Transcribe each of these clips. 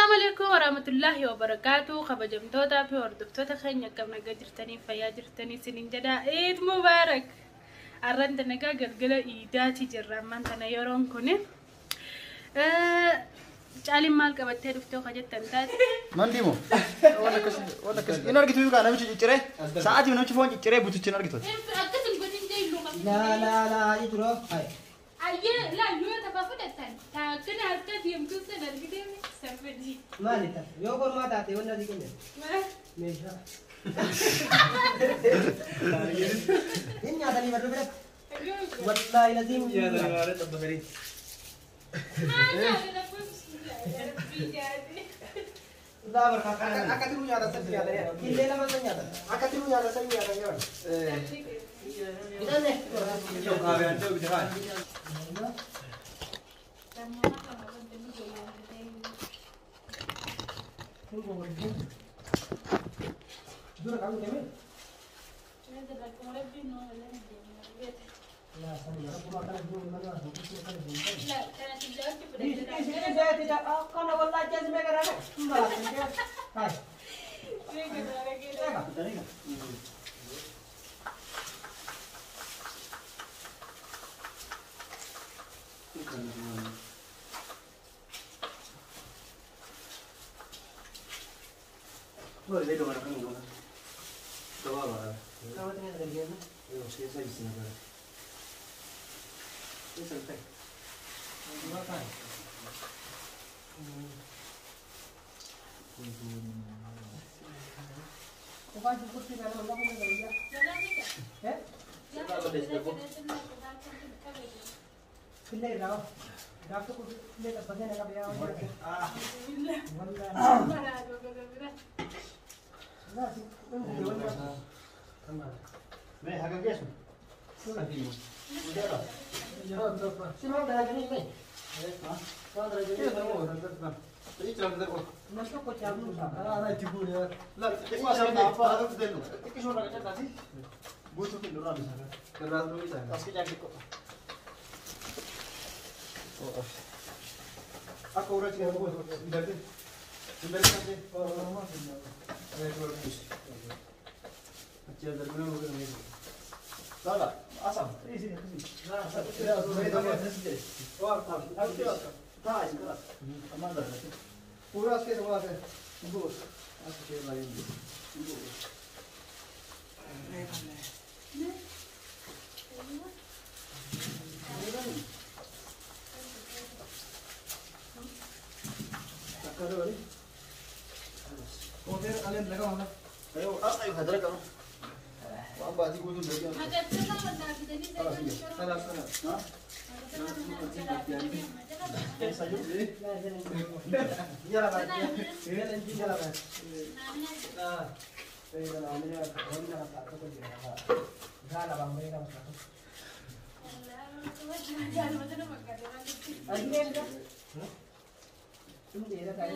السلام عليكم ورحمة الله وبركاته. خبجمتوتا في وردفتوتا خينيا كمنا قدرتني فيا جرتني سنين جدا عيد مبارك. عرنت نجا قلقلا إيداتي جرمان تنا يورون كوني. جالي مال كبتة رفتو خجت تنتات. منديمو. ولا كس. إنه رجيتوا يوكا أنا مش جيرة. ساعات يوم نشوفون جيرة بتوجينا رجيتوا. لا يدرو هاي. أيه لا يوم تبافت التان. تاكن هركات يوم توصل نرجع سفدي. ما ليتا. يوكل ما تاتي ولا دي كده. ماشي. إني هذا اللي بدو بره. والله لازم. يا ده ما رأيت الضفري. لا بركة. أكترون يا رسول يا ده. كله لما سنيا ده. أكترون يا رسول يا ده يا. إذا نه. يوم كافي أنت بتخان. دور كم كمل؟ لا سنيا. ربما كان دور ما له. لا كانت الجواب إيه tidak. Karena والله جاز ما كرانه. مبارك. هاي. Boleh deh dong orang dong. Coba apa? Kau tengah dari mana? Saya di sini ada. Ini selesai. Apa? Kau cukup sih kalau mau kamu kerja. Eh? Pilih dah. Dah tu kau pilih tak pasal nak biar orang. Nah, sih. Nih, agak biasa. Nanti. Udah lah. Siapa dah jadi ni? Kau dah jadi. Ini cerita terus. Masuk kau cabut sah. Nah, itu pun ya. Lah, itu asal apa? Ada tu dulu. Itu cuma nak cakap sih. Butuh tu dulu bisa kan? Kerana tu bisa. Pasti jadi kok. Oh. Aku udah cakap buat. Dari. Dari sana. Oh, lama sudah. Acil dari mana mungkin ni? Salah, asam. Ini sini, sini. Nah, saya sudah sini. Oh, aku siap. Nah, sekarang. Aman dah. Pura sekali semua saya. Ibu, aku sekali lagi. Ibu. Tak ada lagi. Okey, kalian mereka mana? Ayo, ayo hadar kamu. Wah, badi gua tu lagi. Salah, salah. Hah? Saja ni. Jalan kan? Jalan jalan kan? Nah, saya dah lama ni orang nak tak tahu dia apa. Dah lah bang, mereka tak tahu. Adik ni ada? Tunggu dia dah kaya.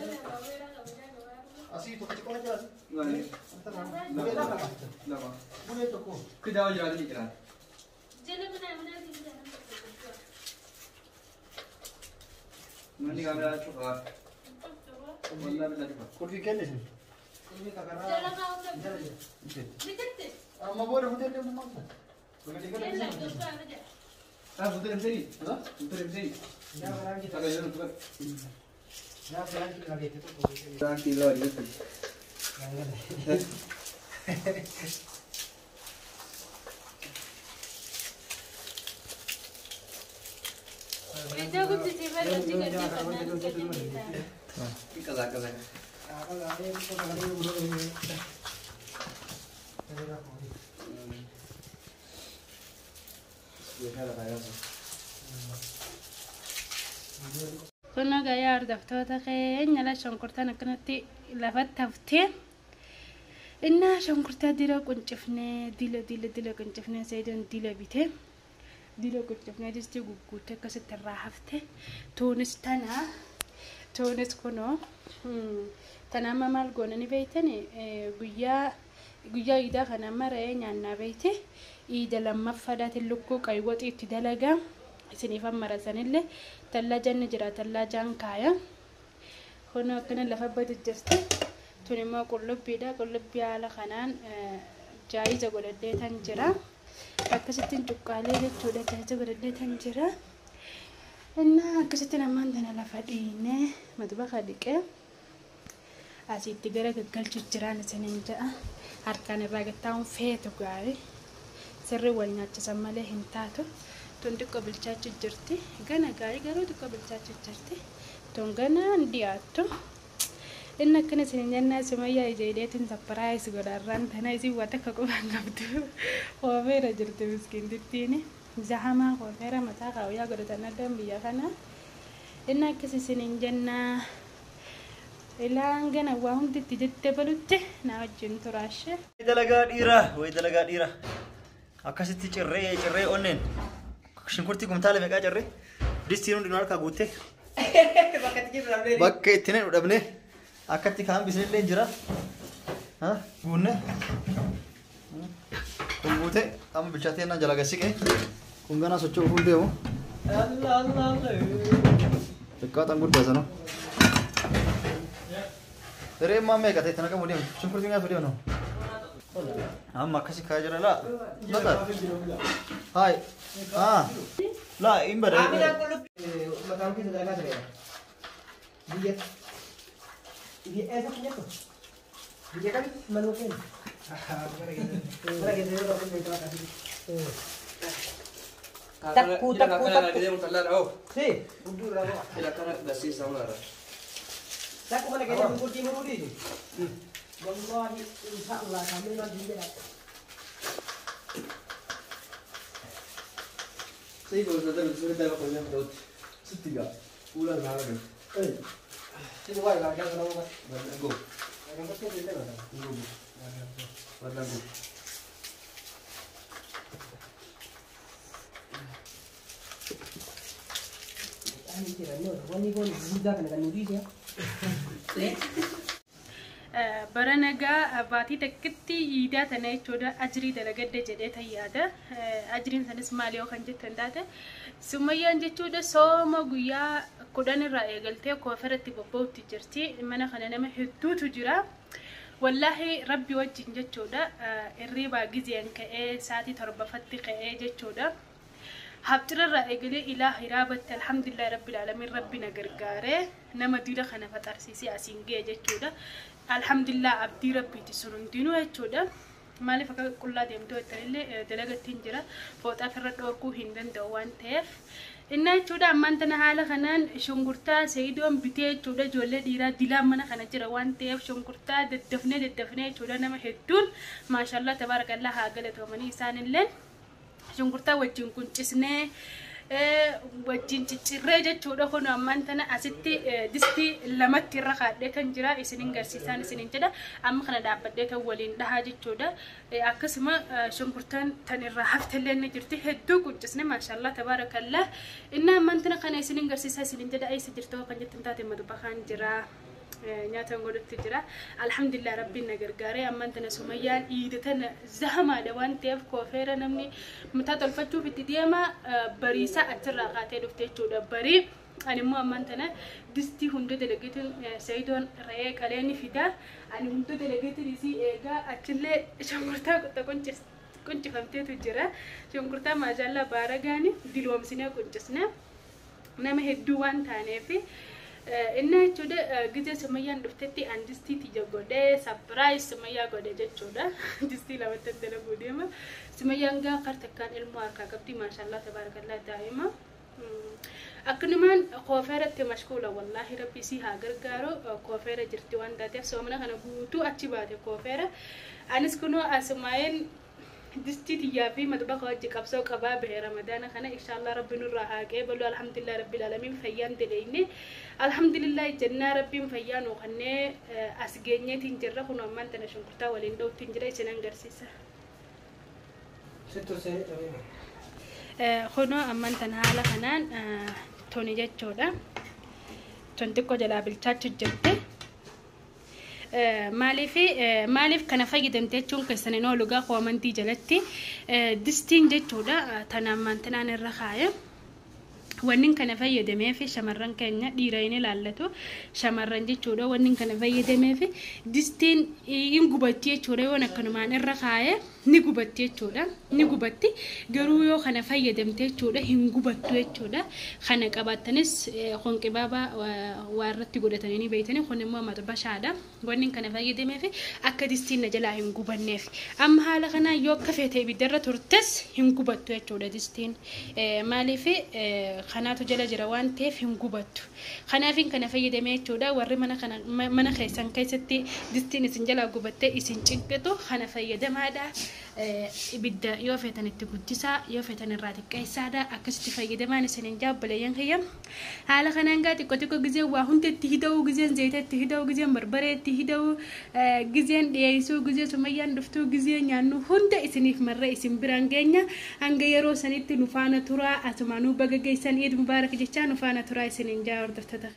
Asih tu kecik aja asih. Nggak. Antar mana? Lama. Lama. Boleh tu ko. Kita awal jalan ni jalan. Jalan mana di jalan. Nanti kami ada coklat. Mana bila coklat? Kau fikir ni sih. Ini tak kerana. Jalan kau tu. Jalan je. Dekat. Mabur hotel dia memang. Bagi dia Jalan kan. tu aja. Ah, betul yang sini. Hah? Betul yang sini. Dah orang kita. Kita jalan coklat. Dah orang kita lagi tu. Jangan kilo dia tu. Jangan. Itu aku tiba-tiba lagi kerja kerja. Kaza kaza. Apa lagi itu lagi urut ini. Dia dah kaya tu. كنا جايار دفتوتا خين يلا شنكرتنا كانت لفت تفتين إنها شنكرتا ديلا كنشفنا ديلا كنشفنا سيدنا ديلا بيته ديلا كنشفنا ديستي غوغوتا كست الراحفته تونس كنو تنا ما مال غونني بيتني guyyaa idaa kana maree nyaannaa beeyte iida lammaffadhaati lukkuu qaywwaxii itti dalagaa isiniif ammarasanillee tallaa janni jira tallaa jaan kaaya هنا كنا لفبت الجست توني ما قلب على خنان جايزة قلدي تنجرة أكستين تقالي لتودا جايزة قلدي تنجرة إن أكستين أمان دنا لفدينه مطبخ ديك أسيت تجرا كقل تجران سننجا أركان الرجتاون فيتو قاري سر ولنا تسمى له هنتاتو تندق قبل تاج جرتي جنا قاري قالوا تقبل تاج جرتي تونغنا ندياتو إن كنا سنجنا سمايا جيدات سبرايز قدران تنايزي واتك كمان قبضو وفيرا جرت مسكين دتيني زحمة وفيرا متاعه ويا قدرتنا دم بيا كنا إن كنا سنجنا إلا عندنا وهم تجت بلوته ناوجين تراشه ويدلقا ديرة أكاسيتي جرّي أونين شنكرتي كم تالي مكان جرّي ديستيرون دينار كعوته بك إتنين ودبني أكتي كام بيسني لين جرا ها قولنا كعوته أم بيشاتي أنا جلاga sih كونغنا سوتشو فودي هو الله dekat anggur biasa no Tere mame kata itu nak kemudian syukur tinggal video no. Makasih kaya jera lah. Betul. Hai. Lah imbar. Abi nak kalau macam kita dah macam ni. Dia ऐसा punya tu. Dia kan manusia. Lagi dia orang itu kasih. Takut. Dia mau telan oh. Si, budur lah. Tidak kena basi sama lah. Saya kau mana kena mengurti je. Wallahi insyaAllah kami nanti dia. Saya kalau sudah dah apa yang dah setiga bulan lalu. Sini wai lah jangan kenapa. Go. Yang betul dia lah. Go. Warna go. Ani kira no, wani go budak kena nuri dia. برنجا باتي تكتي يدا تناي تودا أجري درجة جدة تيادا أجرين سنس ماليو خنجة تندادا سمية أنجة تودا سوما قويا كودان الرأي قلتي كوفرت ببو تجرتي منا خلنا ما هدو تجرا والله ربي وجه أنجة تودا الريبا جزيان كأي ساعتي تربى فتي كأي جة تودا هبتر الرأي قلي إله رابط الحمد لله رب العالمين ربنا قرقاره نما ديرا خنا فترسيسي أسينجي جة تودا الحمد لله عبدي ربي تسرون دينو هالشودا مالي فكر كل هذا يمدو التريلة دلقة تنجرة فوتا فرد أوركو هندن دوان تيف إنها شودا أمان تنهالا خنان شونغورتا سيدوم بتيه شودا جولة ديرا ديلا منا خنا جرا وان تيف شونغورتا دفنة شودا نما هدون ما شاء الله تبارك الله هاقلت ومني إنسان اللين شونغورتا وجين كنت اسمه wajjin ciccirree jechuudha kun ammaan tana asitti disti lamatti irra kaadhee kan jira isinin garsiisaan isinin jedha amma kana dhaabbadhee kan waliin dhahaa jechuudha akkasuma shunkurtaan tan irra haftallee ni jirti hedduu quncisne maashaallah tabaarakallah inna ammaan tana kana isinin garsiisaa isinin jedha ayisa jirtoo kan jettan taate madubaqaan jira nyaatan godhutti jira alhamdulillah rabbiin nagargaaree ammaan tana sumayyaan iidatan zahama waan ta'eef koofeera namni mataa tolfachuuf itti deema bariisa achirraa qaatee dhufte jechuudha barii ani immoo ammaan tana distii hunda dalageetiin sayidoon re'ee qaleeni fida ani hunda dalageetiin isii eegaa achillee shonkurtaa quncifamteetu jira shonkurtaa maashaallah baaragaani diloomsinee quncisne nama hedduu waan taaneefi إنه جودة جزء سميان دفتي عن دستي تجاوده سبرايز سميان جودة جودة دستي لما تندلا بوديما سميان جا كرتكان الماركة كبتي ما شاء الله تبارك الله دائما أكنمان كوافيرة مشكولة والله ربي سيها غرغارو كوافيرة جرتوان داتف سومنا خنا بوتو أتشباته كوافيرة أنس كنو أسماين دستي تيابي مدبق وجه كبسو كباب رمضان خنا إن شاء الله ربي نور راهاجي بلو الحمد لله رب العالمين فيان دليني الحمد لله جنة ربي فيان وخنا أسجنيه تنجرة خنا ما أنت نشون كرتا ولين دو تنجرة سنان غرسيسا ستو سنة خنا أما أنت نهالا خنان توني جت جودا تنتقو جلاب الشات جبته مالف كان فايدة تون كسنة لغة قوامنتي جلتي دستين جتودا تنام تنان الرخاية wannin kana fayyadamee fi shamarran keenya dhiirayne laallatu shamarran jechuudha wannin kana fayyadamee fi distiin hin gubatti jechuudha yoo akkanumaan irra kaayee ni gubatti jechuudha ni gubatti garuu yoo kana fayyadamte jechuudha hin gubattu jechuudha kana qabaatanis qonqibaaba warratti godhatanii ni beeytanii kun immoo maxbashaadha wannin kana fayyadamee fi akka distiin na jalaa hin gubanneef amma haala kana yoo kafeete ibidarra turtes hin gubattu jechuudha distiin maaliif kanaatu jala jira waan ta'eef hin gubattu kanaafin kana fayyadamee jechuudha warri mana keessan keessatti distiin isin jala gubatte isin cinqitu kana fayyadamaadha ibidda yoo feetan itti guddisaa yoo feetan irraa xiqqeessaadha akkasitti fayyadamaan isin jaabbaleen kiyya haala kanaan gaa xiqqoo gizee waa hunda itti hidhuu gizeen zayita itti hidhuu gizeen barbaree itti hidhuu gizeen dhiyeessuu gizee sumayyaan dhuftuu gizee nyaannu hunda isiniif marra isin biraan geenya hanga yeroo sanitti nufaana turaa asumaanuu baga geessan eed mubaarak jechaa nufaana turaa isinin jaa hordoftoota